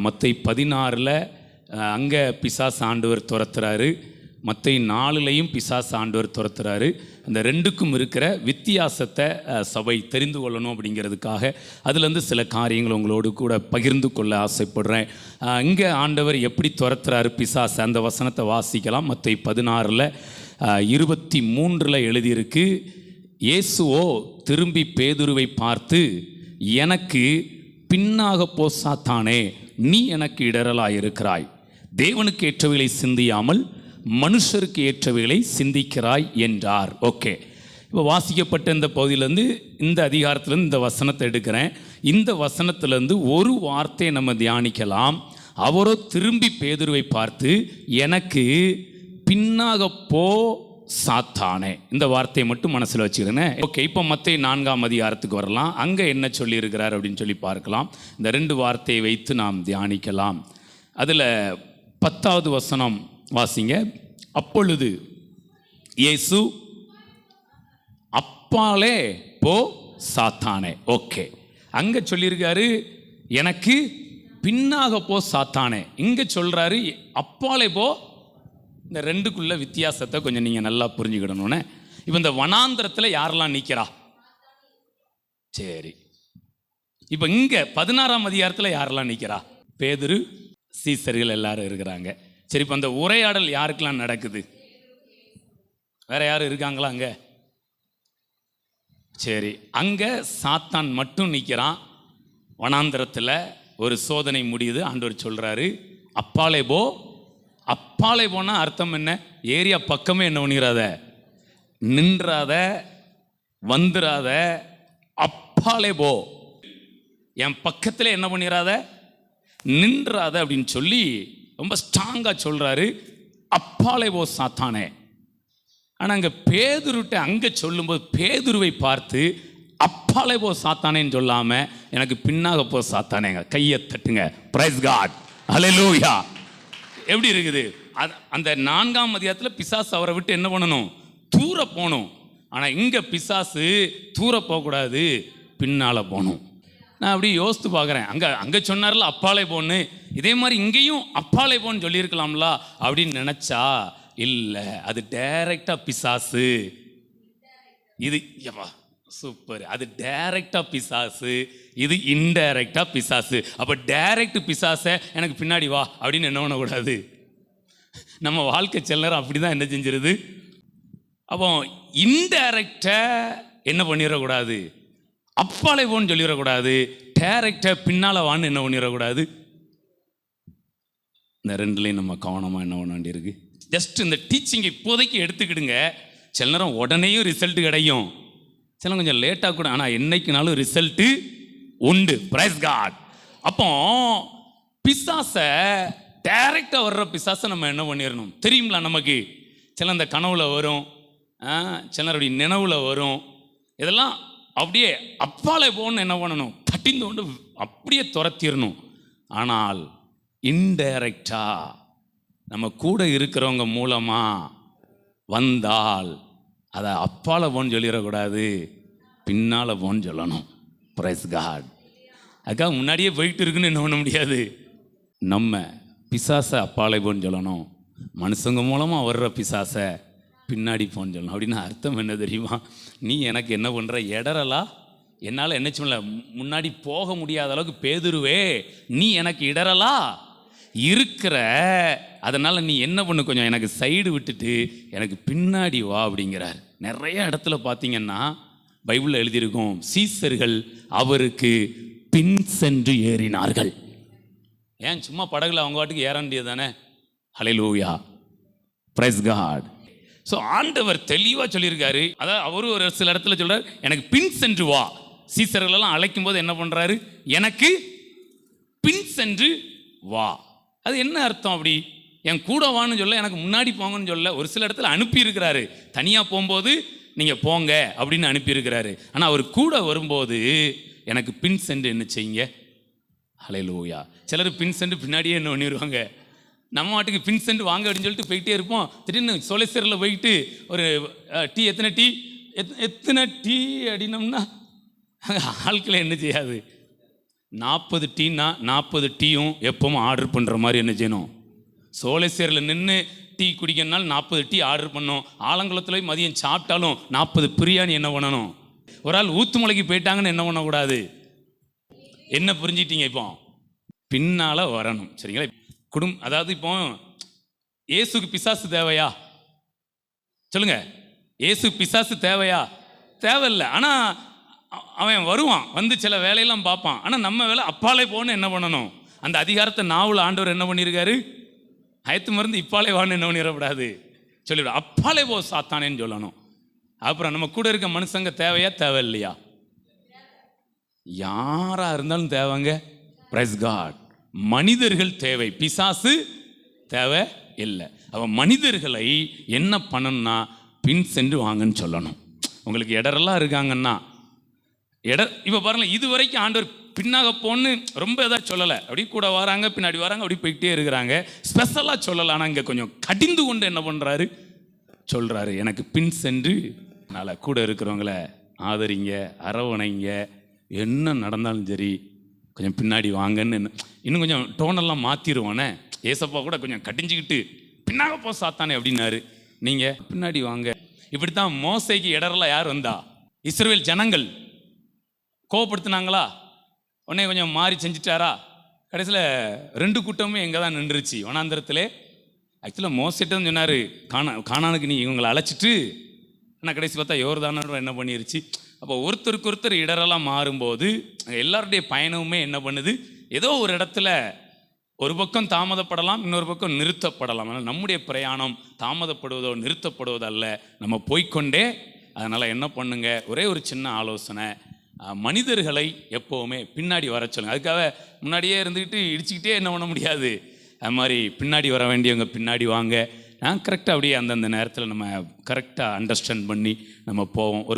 மத்தேயு 16 அங்கே பிசாசு ஆண்டவர் துரத்துறாரு, மத்தேயு 4 பிசாசு ஆண்டவர் துரத்துறாரு. அந்த ரெண்டுக்கும் இருக்கிற வித்தியாசத்தை சபை தெரிந்து கொள்ளணும் அப்படிங்கிறதுக்காக அதுலேருந்து சில காரியங்கள் உங்களோடு கூட பகிர்ந்து கொள்ள ஆசைப்படுறேன். இங்கே ஆண்டவர் எப்படி துரத்துறாரு பிசாசு, அந்த வசனத்தை வாசிக்கலாம். மத்தேயு 16 23 எழுதியிருக்கு. இயேசுவோ திரும்பி பேதுருவை பார்த்து, எனக்கு பின்னாக போ சாத்தானே, நீ எனக்கு இடரலாயிருக்கிறாய். தேவனுக்கு ஏற்றவைகளை சிந்தியாமல் மனுஷருக்கு ஏற்றவைகளை சிந்திக்கிறாய் என்றார். ஓகே, இப்போ வாசிக்கப்பட்ட இந்த பகுதியிலேருந்து, இந்த அதிகாரத்திலேருந்து இந்த வசனத்தை எடுக்கிறேன். இந்த வசனத்திலேருந்து ஒரு வார்த்தையை நம்ம தியானிக்கலாம். அவரோ திரும்பி பேதுருவை பார்த்து, எனக்கு பின்னாக போ சாத்தானே, இந்த வார்த்தையை மட்டும் மனசில் வச்சுக்கிறேன். ஓகே, இப்போ மத்தேயு 4 அதிகாரத்துக்கு வரலாம். அங்கே என்ன சொல்லியிருக்கிறார் அப்படின்னு சொல்லி பார்க்கலாம். இந்த 2 வார்த்தையை வைத்து நாம் தியானிக்கலாம். அதில் 10வது வசனம் வாசிங்க. அப்பொழுது இயேசு, அப்பாலே போ சாத்தானே. ஓகே, அங்கே சொல்லியிருக்காரு எனக்கு பின்னாக போ சாத்தானே, இங்கே சொல்கிறாரு அப்பாலே போ. இந்த ரெண்டுக்குள்ள வித்தியாசத்தை கொஞ்சம் நீங்கள் நல்லா புரிஞ்சுக்கிடணுன்னு. இப்போ இந்த வனாந்திரத்தில் யாரெல்லாம் நிற்கிறா? சரி, இப்போ இங்கே 16 அதிகாரத்தில் யாரெல்லாம் நிற்கிறா? பேதுரு, சீசர்கள் எல்லாரும் இருக்கிறாங்க. சரி, இப்போ அந்த உரையாடல் யாருக்கெல்லாம் நடக்குது? வேற யாரும் இருக்காங்களா அங்கே? சரி, அங்கே சாத்தான் மட்டும் நிற்கிறான். வனாந்திரத்தில் ஒரு சோதனை முடியுது. ஆண்டவர் சொல்கிறாரு அப்பாலே போ. அப்பாலே போனால் அர்த்தம் என்ன? ஏரியா பக்கமே என்ன பண்ணிடாத, நின்றாத, வந்துடாத, அப்பாலே போ, என் பக்கத்தில் என்ன பண்ணிடாத, நின்றாத அப்படின்னு சொல்லி ரொம்ப ஸ்ட்ராங்காக சொல்கிறாரு அப்பாலே போ சாத்தானே. ஆனால் அங்கே பேதுருட்ட அங்கே சொல்லும்போது பேதுருவை பார்த்து அப்பாலே போ சாத்தானேன்னு சொல்லாமல் எனக்கு பின்னாக போ சாத்தானேங்க. கையை தட்டுங்க. பிரைஸ் காட், ஹல்லேலூயா. எப்படி இருக்குது? அந்த 4 அதிகாரத்தில் பிசாசு அவரை விட்டு என்ன பண்ணணும்? தூர போகணும். ஆனால் இங்கே பிசாசு தூர போகக்கூடாது, பின்னால் போகணும். நான் அப்படி யோசித்து பார்க்குறேன். அங்கே சொன்னார்ல அப்பாலே போன்னு, இதே மாதிரி இங்கேயும் அப்பாலே போன்னு சொல்லியிருக்கலாம்ல அப்படின்னு நினச்சா இல்லை, அது டைரெக்டாக பிசாசு. இது சூப்பர், அது டைரெக்டாக பிசாசு, இது இன்டைரக்டாக பிசாசு. அப்போ டைரக்ட் பிசாசை எனக்கு பின்னாடி வா அப்படின்னு என்ன பண்ணக்கூடாது. நம்ம வாழ்க்கை செல்லற அப்படி தான் என்ன செஞ்சிருது. அப்போ இன்டைரக்டை என்ன பண்ணிடக்கூடாது, அப்பாலே போன்னு சொல்லிடக்கூடாது, டைரக்டை பின்னால் வான்னு என்ன பண்ணிடக்கூடாது. இந்த ரெண்டுலேயும் நம்ம கவனமாக என்ன பண்ண வேண்டியிருக்கு. ஜஸ்ட் இந்த டீச்சிங்கை இப்போதைக்கு எடுத்துக்கிடுங்க. சில நேரம் உடனேயும் ரிசல்ட் கிடைக்கும், சில கொஞ்சம் லேட்டாக கூட, ஆனால் என்னைக்குனாலும் ரிசல்ட்டு உண்டு. Praise god. அப்போ பிசாசை டைரெக்டாக வர்ற பிசாசை நம்ம என்ன பண்ணிடணும் தெரியுங்களா? நமக்கு சில இந்த கனவுல வரும், சிலருடைய நினைவுல வரும். இதெல்லாம் அப்படியே அப்பாலே போன்னு என்ன பண்ணணும், கட்டிந்து கொண்டு அப்படியே துரத்திடணும். ஆனால் இன்டைரக்டா நம்ம கூட இருக்கிறவங்க மூலமாக வந்தால் அதை அப்பால போன்னு சொல்லிடக்கூடாது, பின்னால் போன்னு சொல்லணும். Praise god. அதுக்காக முன்னாடியே போயிட்டு இருக்குன்னு என்ன பண்ண முடியாது. நம்ம பிசாசை அப்பாலே போன்னு சொல்லணும், மனுஷங்க மூலமாக வர்ற பிசாசை பின்னாடி போன்னு சொல்லணும். அப்படின்னா அர்த்தம் என்ன தெரியுமா? நீ எனக்கு என்ன பண்ணுற, இடரலா, என்னால் என்ன சொல்லல, முன்னாடி போக முடியாத அளவுக்கு பேதுருவே நீ எனக்கு இடரலா இருக்கிற, அதனால் நீ என்ன பண்ணு, கொஞ்சம் எனக்கு சைடு விட்டுட்டு எனக்கு பின்னாடி வா அப்படிங்கிறார். நிறைய இடத்துல பார்த்தீங்கன்னா பைபிளில் எழுதியிருக்கும், சீசர்கள் அவருக்கு பின் சென்று ஏறினார்கள். ஏன் சும்மா படகுல அவங்க வாட்டுக்கு ஏற வேண்டியது தானே? ஹல்லேலூயா, பிரைஸ் காட். ஸோ ஆண்டவர் தெளிவாக சொல்லியிருக்காரு. அதாவது அவரும் ஒரு சில இடத்துல சொல்றார், எனக்கு பின் சென்று வா. சீசர்களெல்லாம் அழைக்கும் போது என்ன பண்ணுறாரு, எனக்கு பின் சென்று வா. அது என்ன அர்த்தம்? அப்படி என் கூட வான்னு சொல்ல, எனக்கு முன்னாடி போங்கன்னு சொல்ல. ஒரு சில இடத்துல அனுப்பியிருக்கிறாரு, தனியாக போகும்போது நீங்கள் போங்க அப்படின்னு அனுப்பியிருக்கிறாரு. ஆனால் அவர் கூட வரும்போது எனக்கு பின் சென்று என்ன செய்யுங்க. ஹல்லேலூயா. சிலர் பின் சென்று பின்னாடியே என்ன பண்ணிடுவாங்க, நம்ம வாட்டுக்கு பின் சென்று வாங்க அப்படின்னு சொல்லிட்டு போயிட்டே இருப்போம். திடீர்னு சோலேஸ்வரில் போயிட்டு ஒரு டீ, எத்தனை டீ அப்படின்னோம்னா ஆட்களை என்ன செய்யாது, 40 டீனா 40 டீயும் எப்பவும் ஆர்டர் பண்ணுற மாதிரி என்ன செய்யணும்? சோலைசேரில் நின்று டீ குடிக்கணும்னாலும் 40 டீ ஆர்டர் பண்ணணும். ஆலங்குளத்தில் மதியம் சாப்பிட்டாலும் 40 பிரியாணி என்ன பண்ணணும்? ஒரு ஆள் ஊத்துமலைக்கு போயிட்டாங்கன்னு என்ன பண்ணக்கூடாது? என்ன புரிஞ்சிட்டீங்க? இப்போ பின்னால் வரணும். சரிங்களா? அதாவது இப்போ இயேசுக்கு பிசாசு தேவையா? சொல்லுங்க. இயேசு பிசாசு தேவையா? தேவையில்லை. ஆனால் அவன் வருவான், வந்து சில வேலையெல்லாம் பார்ப்பான். ஆனால் நம்ம வேலை அப்பாலே போன்னு என்ன பண்ணணும்? அந்த அதிகாரத்தை நாவல் ஆண்டவர் என்ன பண்ணியிருக்காரு? ஆயத்து மருந்து இப்பாலே வான்னு என்ன பண்ணிடக்கூடாது? சொல்லிவிட அப்பாலே போ சாத்தானேன்னு சொல்லணும். அப்புறம் நம்ம கூட இருக்க மனுஷங்க தேவையா தேவையில்லையா? யாராக இருந்தாலும் தேவைங்க. Praise God. மனிதர்கள் தேவை, பிசாசு தேவை இல்லை. அவன் மனிதர்களை என்ன பண்ணணும்னா பின் சென்று வாங்கன்னு சொல்லணும். உங்களுக்கு இடரெல்லாம் இருக்காங்கன்னா இப்போ பாருங்களேன், இது வரைக்கும் ஆண்டவர் பின்னாக போன்னு ரொம்ப ஏதாவது சொல்லலை. அப்படி கூட வராங்க, பின்னாடி வராங்க, அப்படி போய்கிட்டே இருக்கிறாங்க. ஸ்பெஷலாக சொல்லலை. ஆனால் இங்கே கொஞ்சம் கடிந்து கொண்டு என்ன பண்ணுறாரு? சொல்கிறாரு, எனக்கு பின் சென்று அதனால் கூட இருக்கிறவங்கள ஆதரிங்க, அரவணைங்க, என்ன நடந்தாலும் சரி கொஞ்சம் பின்னாடி வாங்கன்னு இன்னும் கொஞ்சம் டோனெல்லாம் மாற்றிடுவானே. ஏசப்பா கூட கொஞ்சம் கடிஞ்சிக்கிட்டு பின்னாக போ சாத்தானே அப்படின்னாரு. நீங்கள் பின்னாடி வாங்க. இப்படித்தான் மோசைக்கு இடரெல்லாம் யார் வந்தா? இஸ்ரவேல் ஜனங்கள் கோவப்படுத்தினாங்களா? உடனே கொஞ்சம் மாறி செஞ்சிட்டாரா? கடைசியில் 2 கூட்டமும் எங்கே தான் நின்றுச்சு? வனாந்திரத்திலே. ஆக்சுவலாக மோசிட்டம் சொன்னார், கானானுக்கு நீ இவங்களை அழைச்சிட்டு. ஆனால் கடைசி பார்த்தா யோர்தானோட என்ன பண்ணிருச்சு? அப்போ ஒருத்தருக்கு ஒருத்தர் இடரெல்லாம் மாறும்போது எல்லாருடைய பயணமுமே என்ன பண்ணுது? ஏதோ ஒரு இடத்துல ஒரு பக்கம் தாமதப்படலாம், இன்னொரு பக்கம் நிறுத்தப்படலாம். அதனால் நம்முடைய பிரயாணம் தாமதப்படுவதோ நிறுத்தப்படுவதோ அல்ல, நம்ம போய்கொண்டே. அதனால் என்ன பண்ணுங்க, ஒரே ஒரு சின்ன ஆலோசனை, மனிதர்களை எப்போவுமே பின்னாடி வர சொல்லுங்கள். அதுக்காக முன்னாடியே இருந்துக்கிட்டு இடிச்சுக்கிட்டே என்ன பண்ண முடியாது. அது மாதிரி பின்னாடி வர வேண்டியவங்க பின்னாடி வாங்க. கரெக்டாக அப்படியே அந்தந்த நேரத்தில் நம்ம கரெக்டாக அண்டர்ஸ்டாண்ட் பண்ணி நம்ம போவோம். ஒரு